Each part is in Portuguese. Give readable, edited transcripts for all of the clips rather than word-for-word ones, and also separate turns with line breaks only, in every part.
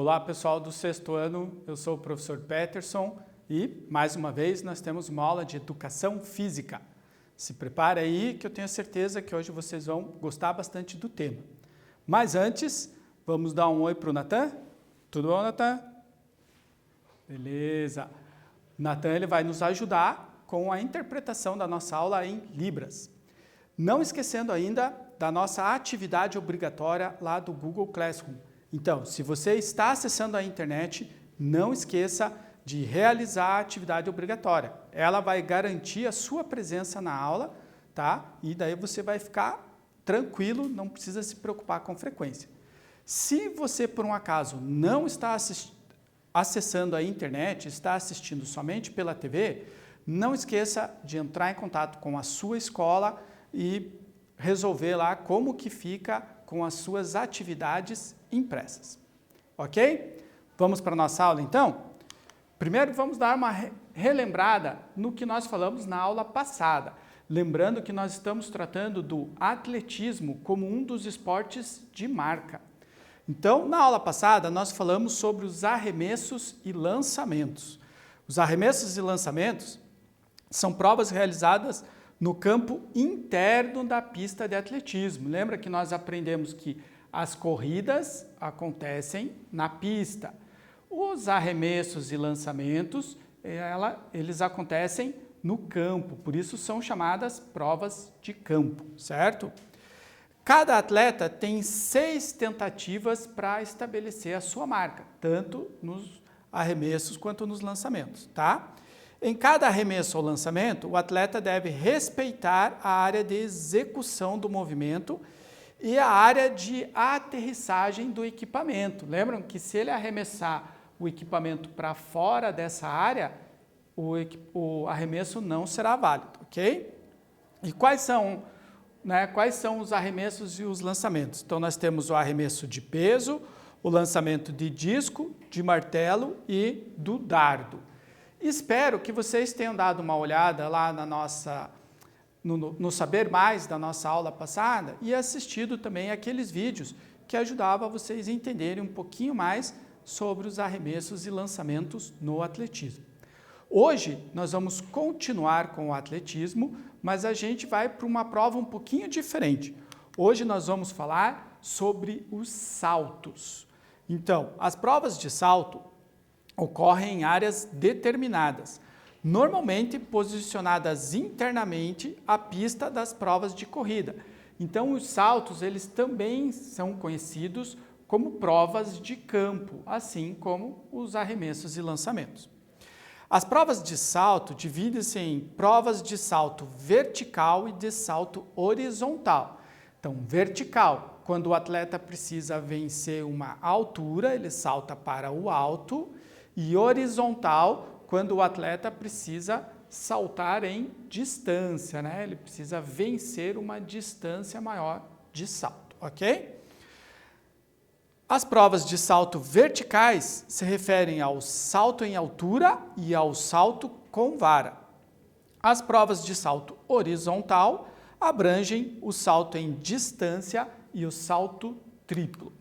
Olá pessoal do sexto ano, eu sou o professor Peterson e mais uma vez nós temos uma aula de educação física. Se prepare aí que eu tenho certeza que hoje vocês vão gostar bastante do tema. Mas antes, vamos dar um oi para o Natan? Tudo bom, Natan? Beleza. O Natan ele vai nos ajudar com a interpretação da nossa aula em Libras. Não esquecendo ainda da nossa atividade obrigatória lá do Google Classroom. Então, se você está acessando a internet, não esqueça de realizar a atividade obrigatória. Ela vai garantir a sua presença na aula, tá? E daí você vai ficar tranquilo, não precisa se preocupar com frequência. Se você, por um acaso, não está acessando a internet, está assistindo somente pela TV, não esqueça de entrar em contato com a sua escola e resolver lá como que fica com as suas atividades impressas. Ok? Vamos para a nossa aula então? Primeiro vamos dar uma relembrada no que nós falamos na aula passada. Lembrando que nós estamos tratando do atletismo como um dos esportes de marca. Então, na aula passada, nós falamos sobre os arremessos e lançamentos. Os arremessos e lançamentos são provas realizadas no campo interno da pista de atletismo. Lembra que nós aprendemos que as corridas acontecem na pista. Os arremessos e lançamentos, eles acontecem no campo, por isso são chamadas provas de campo, certo? Cada atleta tem 6 tentativas para estabelecer a sua marca, tanto nos arremessos quanto nos lançamentos, tá? Em cada arremesso ou lançamento, o atleta deve respeitar a área de execução do movimento e a área de aterrissagem do equipamento. Lembram que se ele arremessar o equipamento para fora dessa área, o arremesso não será válido, ok? E quais são os arremessos e os lançamentos? Então, nós temos o arremesso de peso, o lançamento de disco, de martelo e do dardo. Espero que vocês tenham dado uma olhada lá no Saber Mais da nossa aula passada e assistido também aqueles vídeos que ajudavam vocês a entenderem um pouquinho mais sobre os arremessos e lançamentos no atletismo. Hoje nós vamos continuar com o atletismo, mas a gente vai para uma prova um pouquinho diferente. Hoje nós vamos falar sobre os saltos. Então, as provas de salto ocorrem em áreas determinadas, normalmente posicionadas internamente à pista das provas de corrida. Então, os saltos, eles também são conhecidos como provas de campo, assim como os arremessos e lançamentos. As provas de salto dividem-se em provas de salto vertical e de salto horizontal. Então, vertical, quando o atleta precisa vencer uma altura, ele salta para o alto, e horizontal, quando o atleta precisa saltar em distância, né? Ele precisa vencer uma distância maior de salto, ok? As provas de salto verticais se referem ao salto em altura e ao salto com vara. As provas de salto horizontal abrangem o salto em distância e o salto triplo.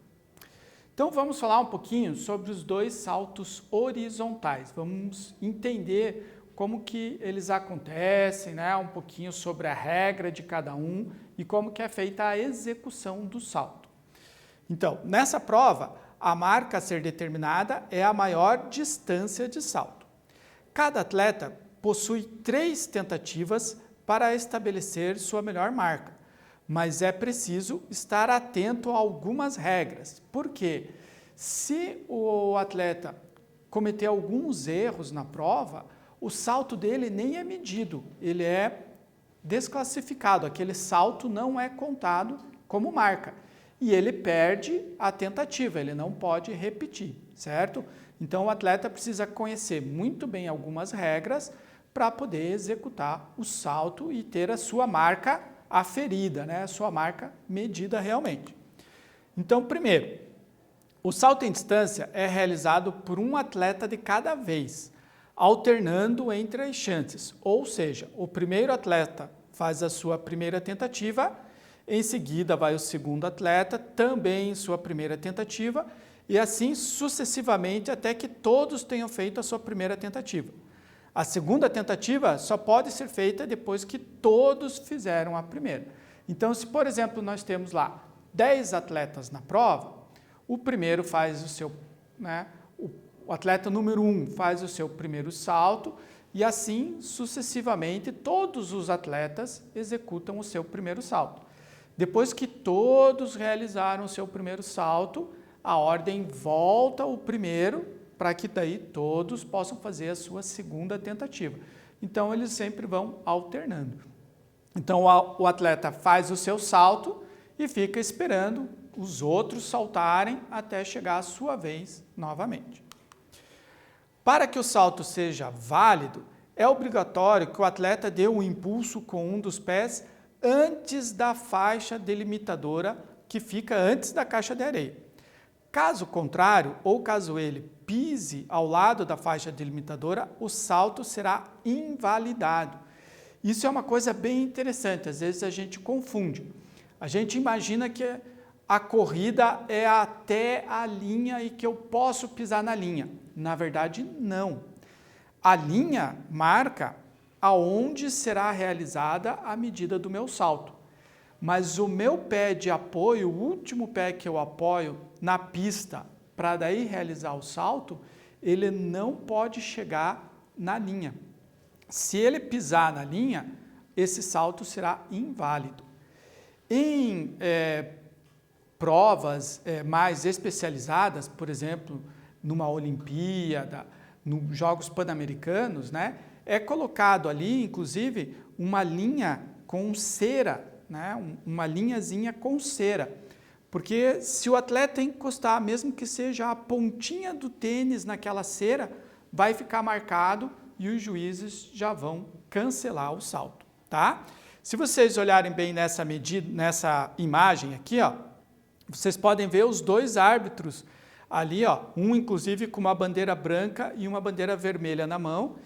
Então vamos falar um pouquinho sobre os dois saltos horizontais. Vamos entender como que eles acontecem, né? Um pouquinho sobre a regra de cada um e como que é feita a execução do salto. Então, nessa prova, a marca a ser determinada é a maior distância de salto. Cada atleta possui 3 tentativas para estabelecer sua melhor marca, mas é preciso estar atento a algumas regras. Por quê? Se o atleta cometer alguns erros na prova, o salto dele nem é medido, ele é desclassificado, aquele salto não é contado como marca. E ele perde a tentativa, ele não pode repetir, certo? Então o atleta precisa conhecer muito bem algumas regras para poder executar o salto e ter a sua marca aferida, né? A sua marca medida realmente. Então, primeiro, o salto em distância é realizado por um atleta de cada vez, alternando entre as chances, ou seja, o primeiro atleta faz a sua primeira tentativa, em seguida vai o segundo atleta, também em sua primeira tentativa, e assim sucessivamente até que todos tenham feito a sua primeira tentativa. A segunda tentativa só pode ser feita depois que todos fizeram a primeira. Então, se por exemplo nós temos lá 10 atletas na prova, o primeiro faz o seu, o atleta número 1 faz o seu primeiro salto e assim sucessivamente todos os atletas executam o seu primeiro salto. Depois que todos realizaram o seu primeiro salto, a ordem volta ao primeiro para que daí todos possam fazer a sua segunda tentativa. Então, eles sempre vão alternando. Então, o atleta faz o seu salto e fica esperando os outros saltarem até chegar a sua vez novamente. Para que o salto seja válido, é obrigatório que o atleta dê um impulso com um dos pés antes da faixa delimitadora que fica antes da caixa de areia. Caso contrário, ou caso ele pise ao lado da faixa delimitadora, o salto será invalidado. Isso é uma coisa bem interessante, às vezes a gente confunde. A gente imagina que a corrida é até a linha e que eu posso pisar na linha. Na verdade, não. A linha marca aonde será realizada a medida do meu salto. Mas o meu pé de apoio, o último pé que eu apoio na pista para daí realizar o salto, ele não pode chegar na linha. Se ele pisar na linha, esse salto será inválido. Em provas mais especializadas, por exemplo, numa Olimpíada, nos Jogos Pan-Americanos, é colocado ali, inclusive, uma linha com cera, uma linhazinha com cera. Porque se o atleta encostar, mesmo que seja a pontinha do tênis naquela cera, vai ficar marcado e os juízes já vão cancelar o salto, tá? Se vocês olharem bem nessa imagem aqui, vocês podem ver os dois árbitros ali, um inclusive com uma bandeira branca e uma bandeira vermelha na mão.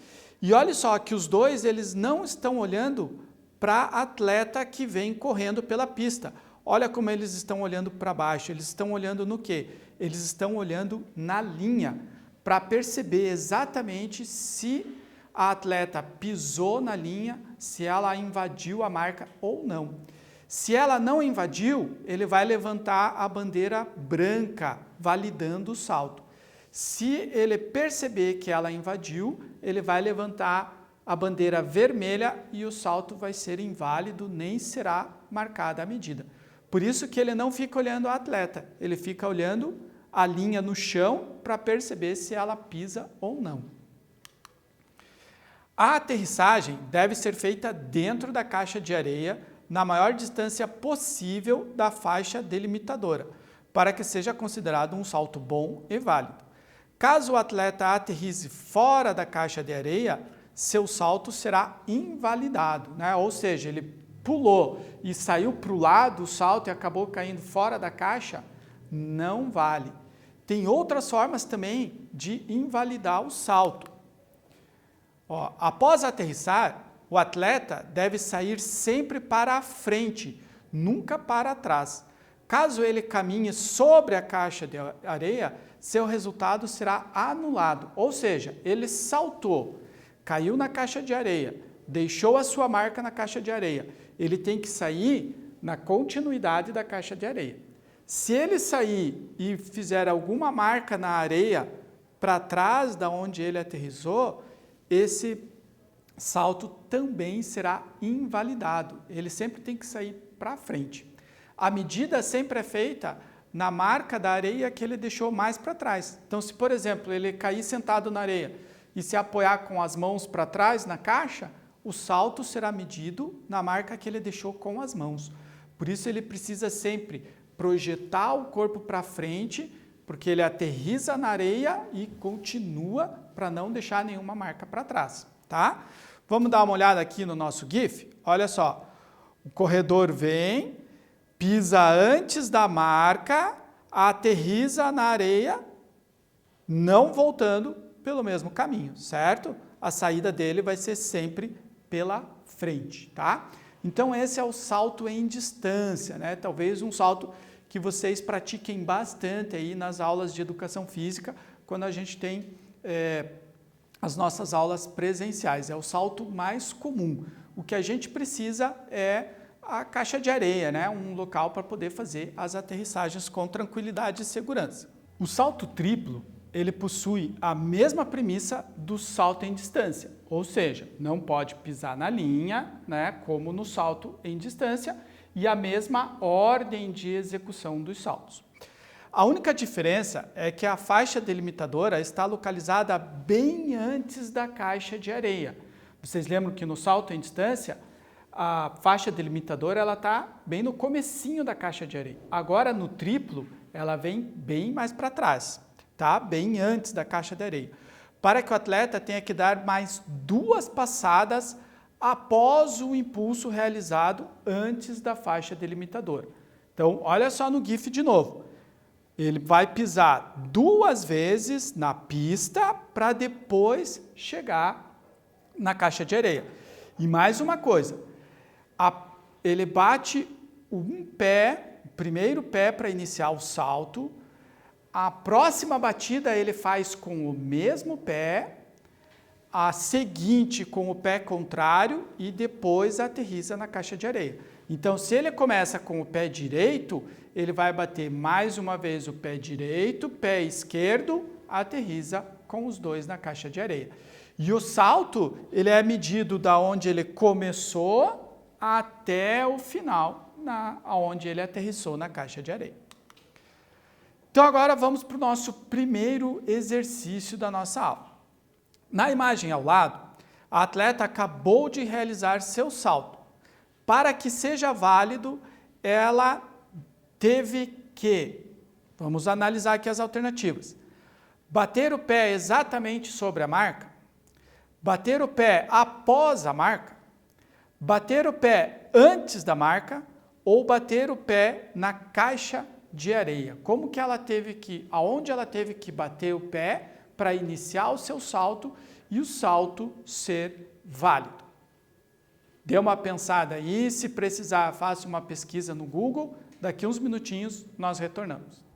E olha só que os dois eles não estão olhando para atleta que vem correndo pela pista. Olha como eles estão olhando para baixo. Eles estão olhando no quê? Eles estão olhando na linha para perceber exatamente se a atleta pisou na linha, se ela invadiu a marca ou não. Se ela não invadiu, ele vai levantar a bandeira branca, validando o salto. Se ele perceber que ela invadiu, ele vai levantar a bandeira vermelha e o salto vai ser inválido, nem será marcada a medida. Por isso que ele não fica olhando a atleta, ele fica olhando a linha no chão para perceber se ela pisa ou não. A aterrissagem deve ser feita dentro da caixa de areia, na maior distância possível da faixa delimitadora, para que seja considerado um salto bom e válido. Caso o atleta aterrize fora da caixa de areia, seu salto será invalidado, ou seja, ele pulou e saiu para o lado o salto e acabou caindo fora da caixa, não vale. Tem outras formas também de invalidar o salto. Após aterrissar, o atleta deve sair sempre para a frente, nunca para trás. Caso ele caminhe sobre a caixa de areia, seu resultado será anulado. Ou seja, ele saltou, caiu na caixa de areia, deixou a sua marca na caixa de areia. Ele tem que sair na continuidade da caixa de areia. Se ele sair e fizer alguma marca na areia para trás da onde ele aterrissou, esse salto também será invalidado. Ele sempre tem que sair para frente. A medida sempre é feita na marca da areia que ele deixou mais para trás. Então, se, por exemplo, ele cair sentado na areia e se apoiar com as mãos para trás na caixa, o salto será medido na marca que ele deixou com as mãos. Por isso, ele precisa sempre projetar o corpo para frente, porque ele aterriza na areia e continua para não deixar nenhuma marca para trás, tá? Vamos dar uma olhada aqui no nosso GIF? Olha só, o corredor vem, pisa antes da marca, aterriza na areia, não voltando pelo mesmo caminho, certo? A saída dele vai ser sempre pela frente, tá? Então, esse é o salto em distância, Talvez um salto que vocês pratiquem bastante aí nas aulas de educação física, quando a gente tem as nossas aulas presenciais. É o salto mais comum. O que a gente precisa é a caixa de areia, né? Um local para poder fazer as aterrissagens com tranquilidade e segurança. O salto triplo, ele possui a mesma premissa do salto em distância, ou seja, não pode pisar na linha, né, como no salto em distância, e a mesma ordem de execução dos saltos. A única diferença é que a faixa delimitadora está localizada bem antes da caixa de areia. Vocês lembram que no salto em distância, a faixa delimitadora está bem no comecinho da caixa de areia. Agora, no triplo, ela vem bem mais para trás, tá? Bem antes da caixa de areia. Para que o atleta tenha que dar mais 2 passadas após o impulso realizado antes da faixa delimitadora. Então, olha só no GIF de novo. Ele vai pisar 2 vezes na pista para depois chegar na caixa de areia. E mais uma coisa, ele bate um pé, o primeiro pé para iniciar o salto, a próxima batida ele faz com o mesmo pé, a seguinte com o pé contrário e depois aterrissa na caixa de areia. Então, se ele começa com o pé direito, ele vai bater mais uma vez o pé direito, pé esquerdo, aterrissa com os 2 na caixa de areia. E o salto, ele é medido da onde ele começou até o final, onde ele aterrissou na caixa de areia. Então, agora vamos para o nosso primeiro exercício da nossa aula. Na imagem ao lado, a atleta acabou de realizar seu salto. Para que seja válido, ela teve que, vamos analisar aqui as alternativas, bater o pé exatamente sobre a marca, bater o pé após a marca, bater o pé antes da marca ou bater o pé na caixa de areia. Como que ela teve que, aonde ela teve que bater o pé para iniciar o seu salto e o salto ser válido. Dê uma pensada aí, se precisar, faça uma pesquisa no Google, daqui uns minutinhos nós retornamos.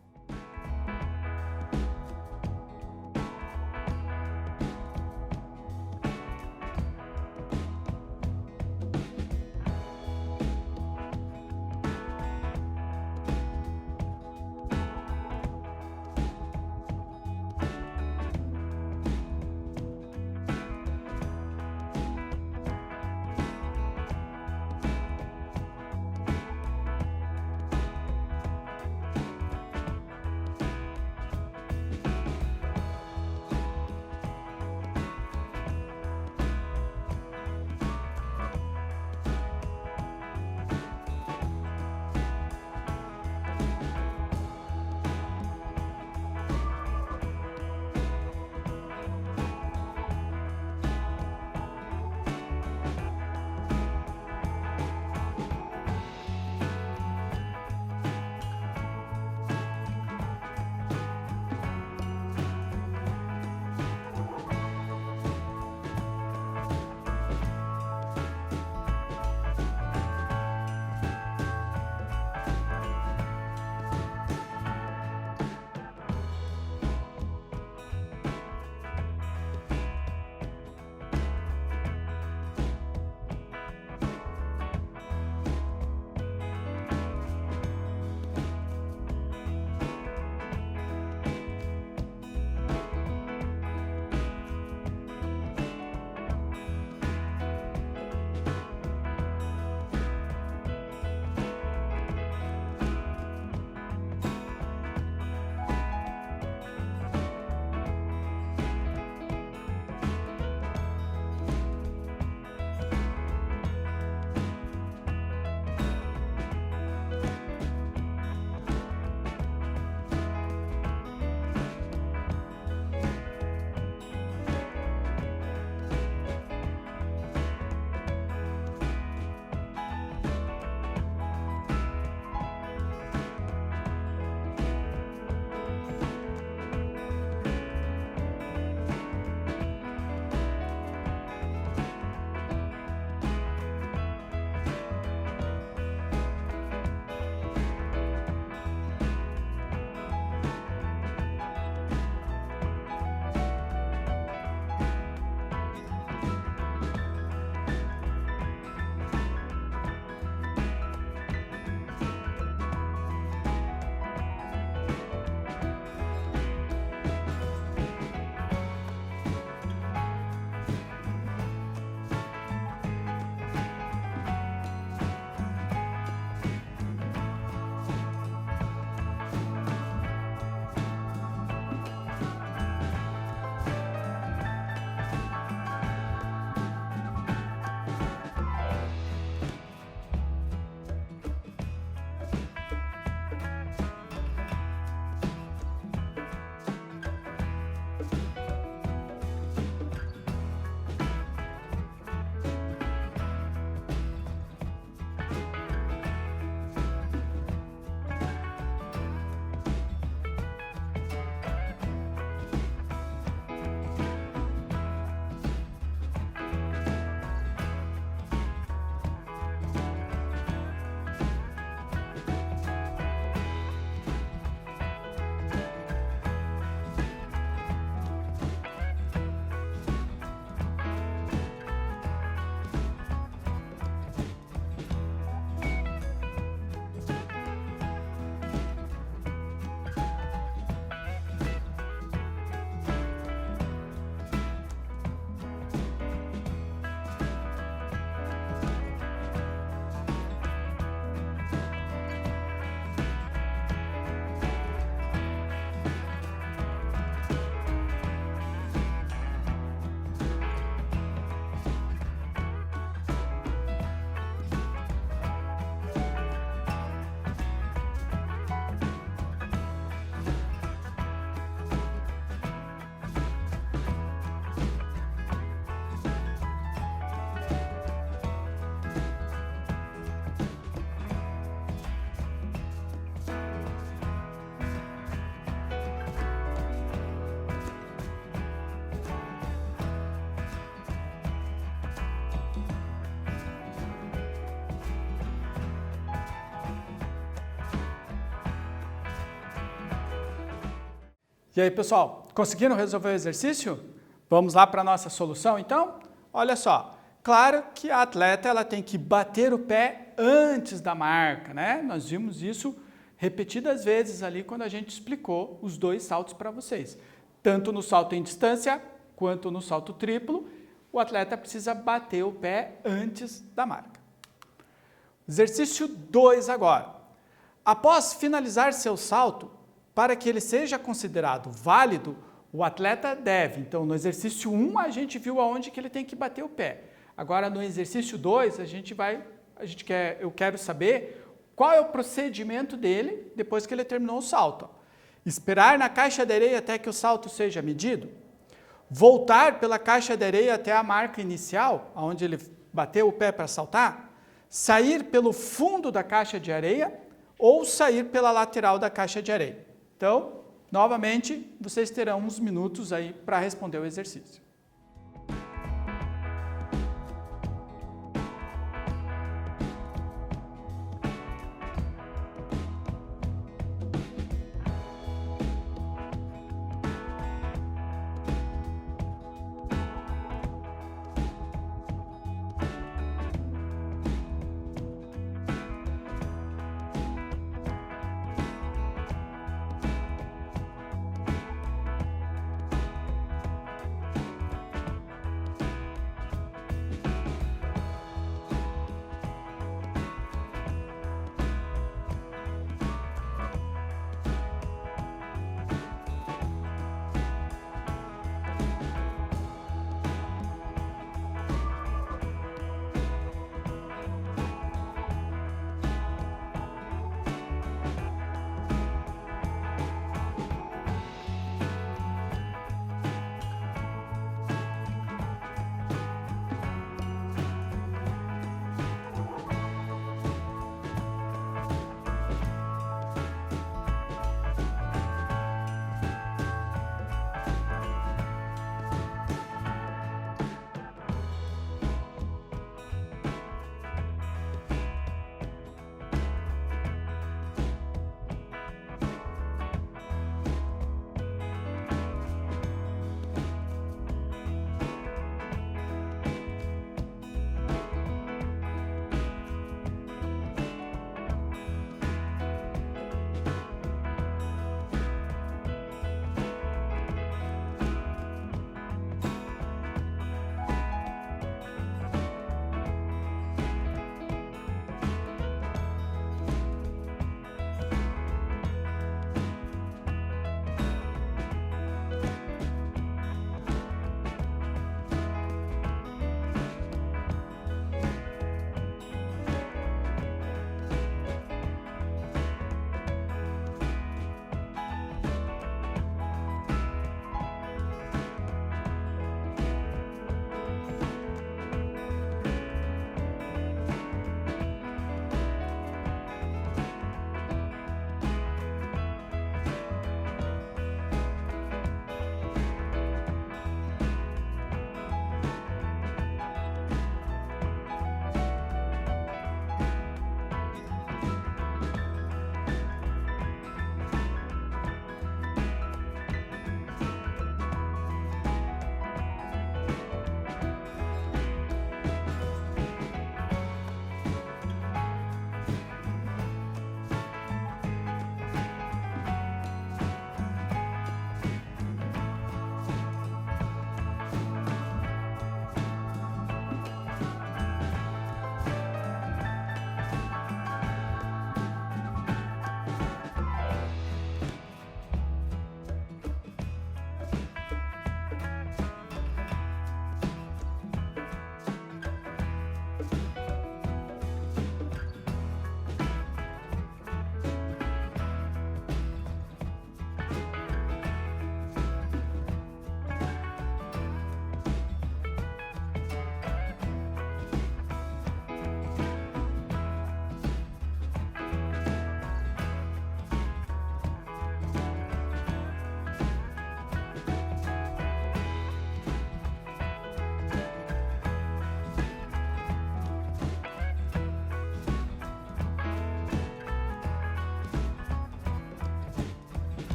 E aí, pessoal, conseguiram resolver o exercício? Vamos lá para a nossa solução, então? Olha só, claro que a atleta ela tem que bater o pé antes da marca, né? Nós vimos isso repetidas vezes ali quando a gente explicou os dois saltos para vocês. Tanto no salto em distância quanto no salto triplo, o atleta precisa bater o pé antes da marca. Exercício 2 agora. Após finalizar seu salto, para que ele seja considerado válido, o atleta deve. Então, no exercício 1, a gente viu aonde que ele tem que bater o pé. Agora, no exercício 2, eu quero saber qual é o procedimento dele depois que ele terminou o salto. Esperar na caixa de areia até que o salto seja medido. Voltar pela caixa de areia até a marca inicial, onde ele bateu o pé para saltar. Sair pelo fundo da caixa de areia ou sair pela lateral da caixa de areia. Então, novamente, vocês terão uns minutos aí para responder o exercício.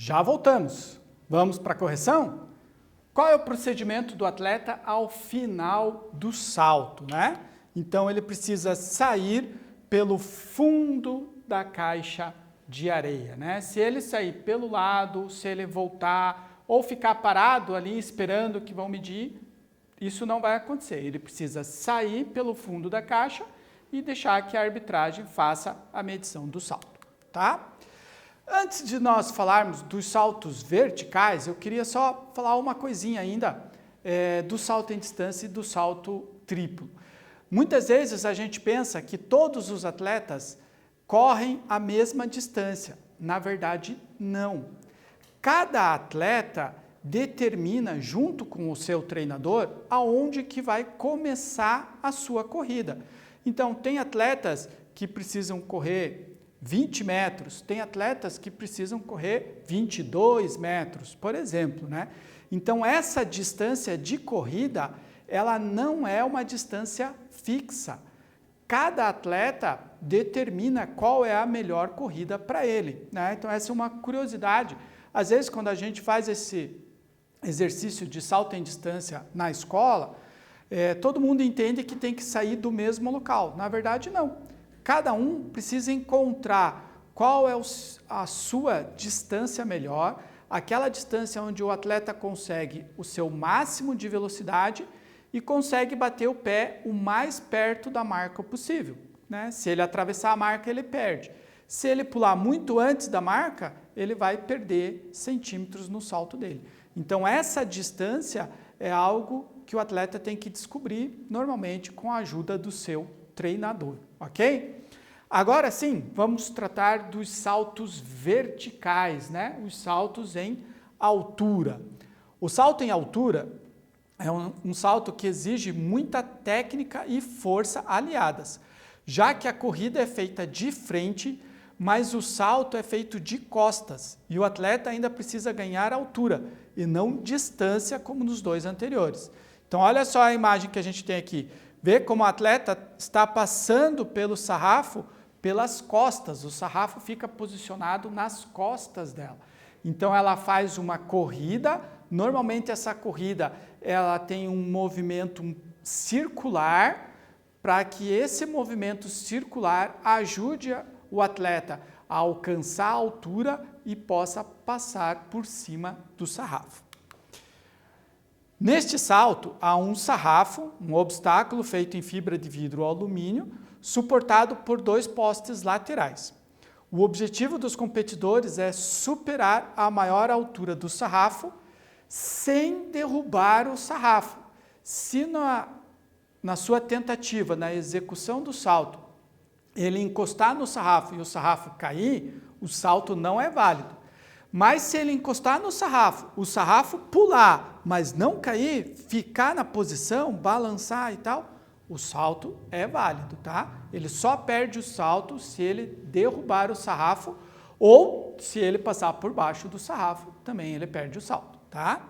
Já voltamos. Vamos para a correção? Qual é o procedimento do atleta ao final do salto, né? Então, ele precisa sair pelo fundo da caixa de areia, né? Se ele sair pelo lado, se ele voltar ou ficar parado ali esperando que vão medir, isso não vai acontecer. Ele precisa sair pelo fundo da caixa e deixar que a arbitragem faça a medição do salto, tá? Antes de nós falarmos dos saltos verticais, eu queria só falar uma coisinha ainda do salto em distância e do salto triplo. Muitas vezes a gente pensa que todos os atletas correm a mesma distância. Na verdade, não. Cada atleta determina, junto com o seu treinador, aonde que vai começar a sua corrida. Então, tem atletas que precisam correr 20 metros, tem atletas que precisam correr 22 metros, por exemplo, né? Então, essa distância de corrida, ela não é uma distância fixa. Cada atleta determina qual é a melhor corrida para ele, né? Então, essa é uma curiosidade. Às vezes, quando a gente faz esse exercício de salto em distância na escola, todo mundo entende que tem que sair do mesmo local. Na verdade, não. Cada um precisa encontrar qual é a sua distância melhor, aquela distância onde o atleta consegue o seu máximo de velocidade e consegue bater o pé o mais perto da marca possível, né? Se ele atravessar a marca, ele perde. Se ele pular muito antes da marca, ele vai perder centímetros no salto dele. Então, essa distância é algo que o atleta tem que descobrir, normalmente com a ajuda do seu treinador, ok? Agora sim, vamos tratar dos saltos verticais, né? Os saltos em altura. O salto em altura é um salto que exige muita técnica e força aliadas, já que a corrida é feita de frente, mas o salto é feito de costas e o atleta ainda precisa ganhar altura e não distância como nos dois anteriores. Então, olha só a imagem que a gente tem aqui. Vê como o atleta está passando pelo sarrafo pelas costas. O sarrafo fica posicionado nas costas dela. Então, ela faz uma corrida. Normalmente, essa corrida ela tem um movimento circular para que esse movimento circular ajude o atleta a alcançar a altura e possa passar por cima do sarrafo. Neste salto, há um sarrafo, um obstáculo feito em fibra de vidro ou alumínio, suportado por 2 postes laterais. O objetivo dos competidores é superar a maior altura do sarrafo sem derrubar o sarrafo. Se na sua tentativa, na execução do salto, ele encostar no sarrafo e o sarrafo cair, o salto não é válido. Mas se ele encostar no sarrafo, o sarrafo pular, mas não cair, ficar na posição, balançar e tal, o salto é válido, tá? Ele só perde o salto se ele derrubar o sarrafo ou se ele passar por baixo do sarrafo, também ele perde o salto, tá?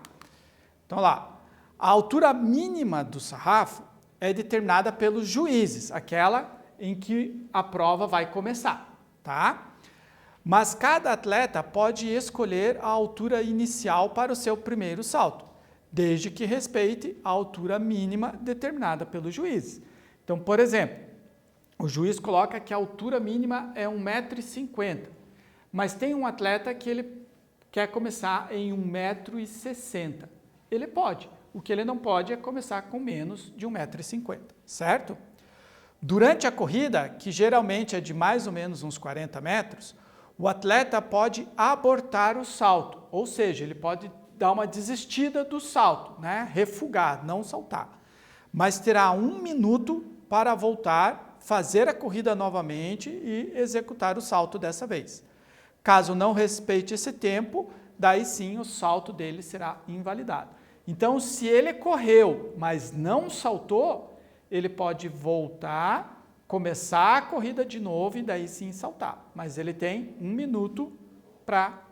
Então lá, a altura mínima do sarrafo é determinada pelos juízes, aquela em que a prova vai começar, tá? Mas cada atleta pode escolher a altura inicial para o seu primeiro salto, desde que respeite a altura mínima determinada pelo juiz. Então, por exemplo, o juiz coloca que a altura mínima é 1,50 m, mas tem um atleta que ele quer começar em 1,60 m. Ele pode. O que ele não pode é começar com menos de 1,50 m, certo? Durante a corrida, que geralmente é de mais ou menos uns 40 metros, o atleta pode abortar o salto, ou seja, ele pode dar uma desistida do salto, né? Refugar, não saltar. Mas terá 1 minuto para voltar, fazer a corrida novamente e executar o salto dessa vez. Caso não respeite esse tempo, daí sim o salto dele será invalidado. Então, se ele correu, mas não saltou, ele pode voltar, começar a corrida de novo e daí sim saltar. Mas ele tem 1 minuto para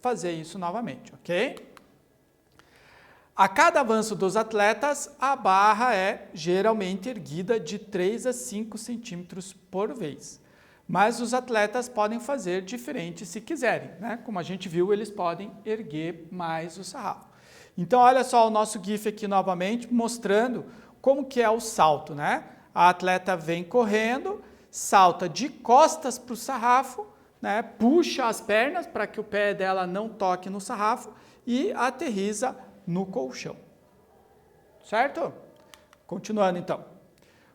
fazer isso novamente, ok? A cada avanço dos atletas, a barra é geralmente erguida de 3 a 5 centímetros por vez. mas os atletas podem fazer diferente se quiserem, né? Como a gente viu, eles podem erguer mais o sarrafo. Então, olha só o nosso GIF aqui novamente, mostrando como que é o salto, né? A atleta vem correndo, salta de costas para o sarrafo, né? Puxa as pernas para que o pé dela não toque no sarrafo e aterriza no colchão. Certo? Continuando então.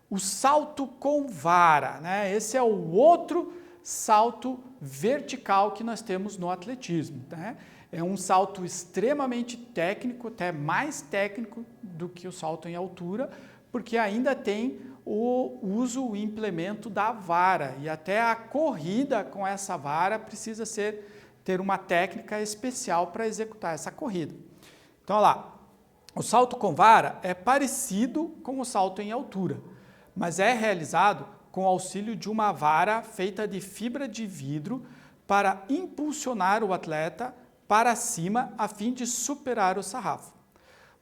O salto com vara, né? Esse é o outro salto vertical que nós temos no atletismo, né? É um salto extremamente técnico, até mais técnico do que o salto em altura, porque ainda tem o implemento da vara e até a corrida com essa vara precisa ter uma técnica especial para executar essa corrida. Então, olha lá, o salto com vara é parecido com o salto em altura, mas é realizado com o auxílio de uma vara feita de fibra de vidro para impulsionar o atleta para cima a fim de superar o sarrafo.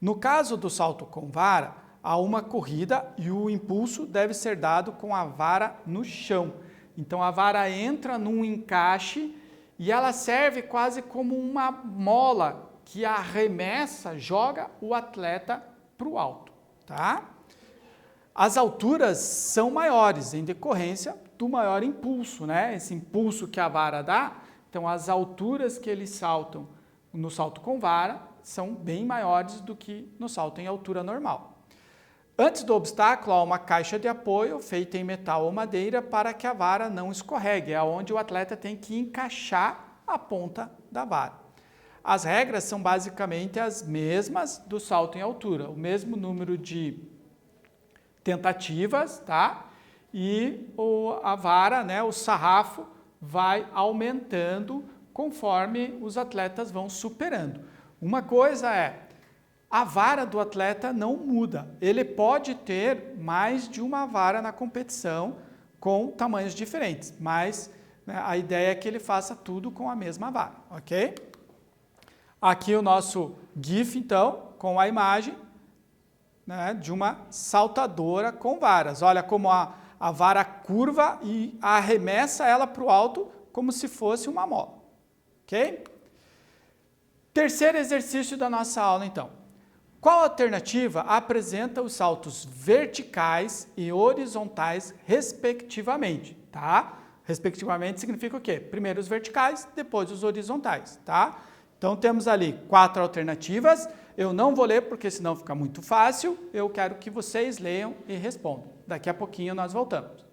No caso do salto com vara, há uma corrida e o impulso deve ser dado com a vara no chão. Então a vara entra num encaixe e ela serve quase como uma mola que arremessa, joga o atleta para o alto, tá? As alturas são maiores em decorrência do maior impulso, né? Esse impulso que a vara dá. Então, as alturas que eles saltam no salto com vara são bem maiores do que no salto em altura normal. Antes do obstáculo, há uma caixa de apoio feita em metal ou madeira para que a vara não escorregue, é onde o atleta tem que encaixar a ponta da vara. As regras são basicamente as mesmas do salto em altura, o mesmo número de tentativas, tá? E a vara, né, o sarrafo, vai aumentando conforme os atletas vão superando. Uma coisa é, a vara do atleta não muda. Ele pode ter mais de uma vara na competição com tamanhos diferentes, mas né, a ideia é que ele faça tudo com a mesma vara, ok? Aqui o nosso GIF, então, com a imagem, né, de uma saltadora com varas. Olha como a vara curva e arremessa ela para o alto como se fosse uma mola. Ok? Terceiro exercício da nossa aula, então. Qual alternativa apresenta os saltos verticais e horizontais, respectivamente? Tá? Respectivamente significa o quê? Primeiro os verticais, depois os horizontais. Tá? Então temos ali 4 alternativas. Eu não vou ler porque senão fica muito fácil. Eu quero que vocês leiam e respondam. Daqui a pouquinho nós voltamos.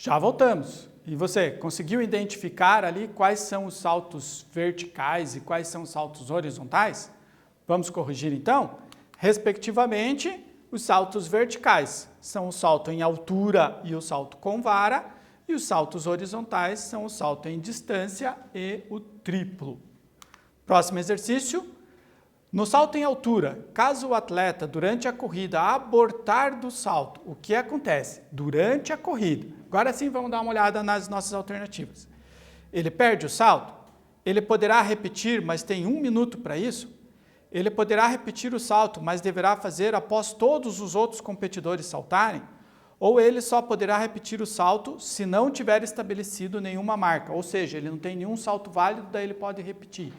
Já voltamos. E você, conseguiu identificar ali quais são os saltos verticais e quais são os saltos horizontais? Vamos corrigir então? Respectivamente, os saltos verticais são o salto em altura e o salto com vara, e os saltos horizontais são o salto em distância e o triplo. Próximo exercício. No salto em altura, caso o atleta, durante a corrida, abortar do salto, o que acontece? Durante a corrida. Agora sim, vamos dar uma olhada nas nossas alternativas. Ele perde o salto? Ele poderá repetir, mas tem 1 minuto para isso? Ele poderá repetir o salto, mas deverá fazer após todos os outros competidores saltarem? Ou ele só poderá repetir o salto se não tiver estabelecido nenhuma marca, ou seja, ele não tem nenhum salto válido, daí ele pode repetir.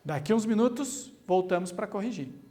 Daqui uns minutos, voltamos para corrigir.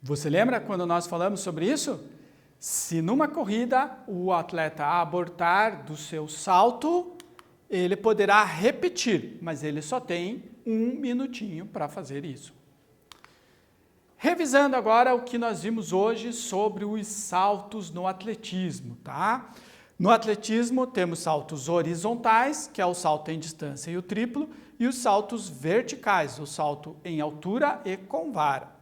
Você lembra quando nós falamos sobre isso? Se numa corrida o atleta abortar do seu salto, ele poderá repetir, mas ele só tem 1 minutinho para fazer isso. Revisando agora o que nós vimos hoje sobre os saltos no atletismo, tá? No atletismo temos saltos horizontais, que é o salto em distância e o triplo, e os saltos verticais, o salto em altura e com vara.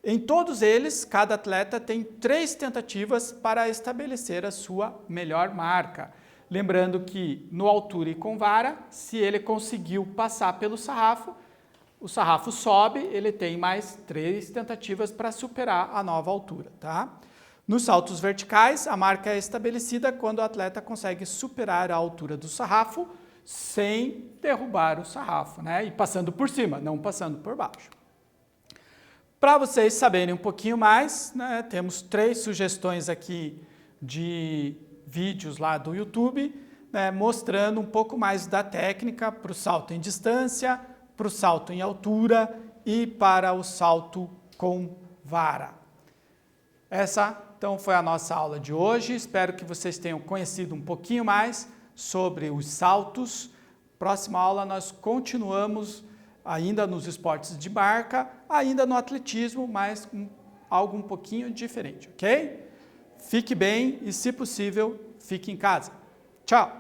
Em todos eles, cada atleta tem 3 tentativas para estabelecer a sua melhor marca. Lembrando que no altura e com vara, se ele conseguiu passar pelo sarrafo, o sarrafo sobe, ele tem mais 3 tentativas para superar a nova altura, tá? Nos saltos verticais, a marca é estabelecida quando o atleta consegue superar a altura do sarrafo sem derrubar o sarrafo, né? E passando por cima, não passando por baixo. Para vocês saberem um pouquinho mais, né, temos 3 sugestões aqui de vídeos lá do YouTube, né, mostrando um pouco mais da técnica para o salto em distância, para o salto em altura e para o salto com vara. Essa, então, foi a nossa aula de hoje. Espero que vocês tenham conhecido um pouquinho mais sobre os saltos. Próxima aula nós continuamos ainda nos esportes de marca, ainda no atletismo, mas com algo um pouquinho diferente, ok? Fique bem e, se possível, fique em casa. Tchau!